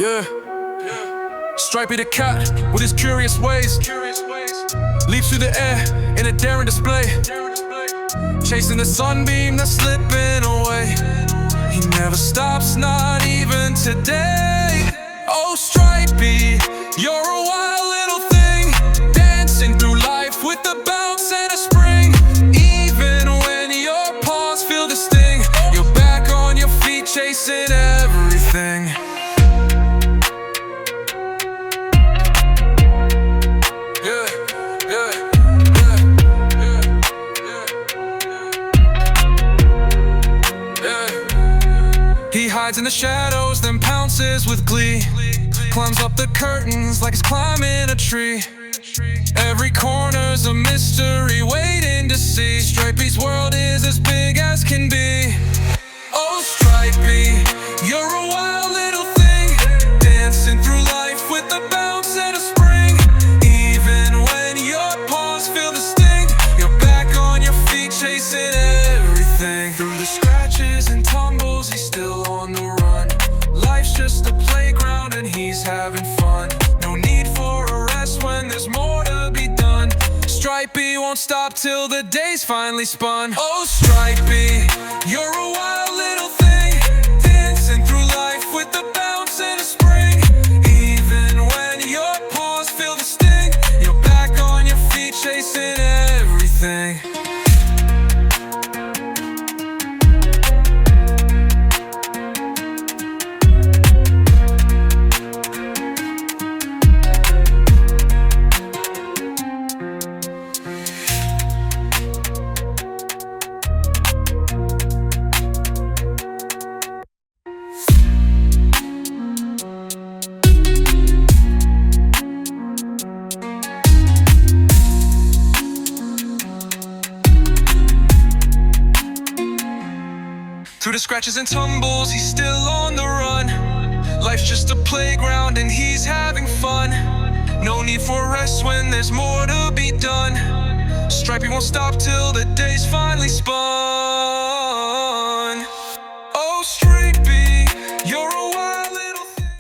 Yeah. Stripey the cat with his curious ways leaps through the air in a daring display, chasing the sunbeam that's slipping away. He never stops, not even today. Oh Stripey, you're a wild little thing, dancing through life with a bounce and a spring. Even when your paws feel the sting, you're back on your feet chasing everything. He hides in the shadows, then pounces with glee, climbs up the curtains like he's climbing a tree. Every corner's a mystery waiting to see. Stripey's world is as big as can be. Oh Stripey, you're a wild little thing, dancing through life with a bounce and a spring. Even when your paws feel the sting, you're back on your feet chasing everything. Through the scratches and tumbles, he's still on the run. Life's just a playground and he's having fun. No need for a rest when there's more to be done. Stripey won't stop till the day's finally spun. Oh Stripey, you're a wild little thing, dancing through life with a bounce and a spring. Even when your paws feel the sting, you're back on your feet chasing everything. Through the scratches and tumbles, he's still on the run. Life's just a playground and he's having fun. No need for rest when there's more to be done. Stripey won't stop till the day's finally spun.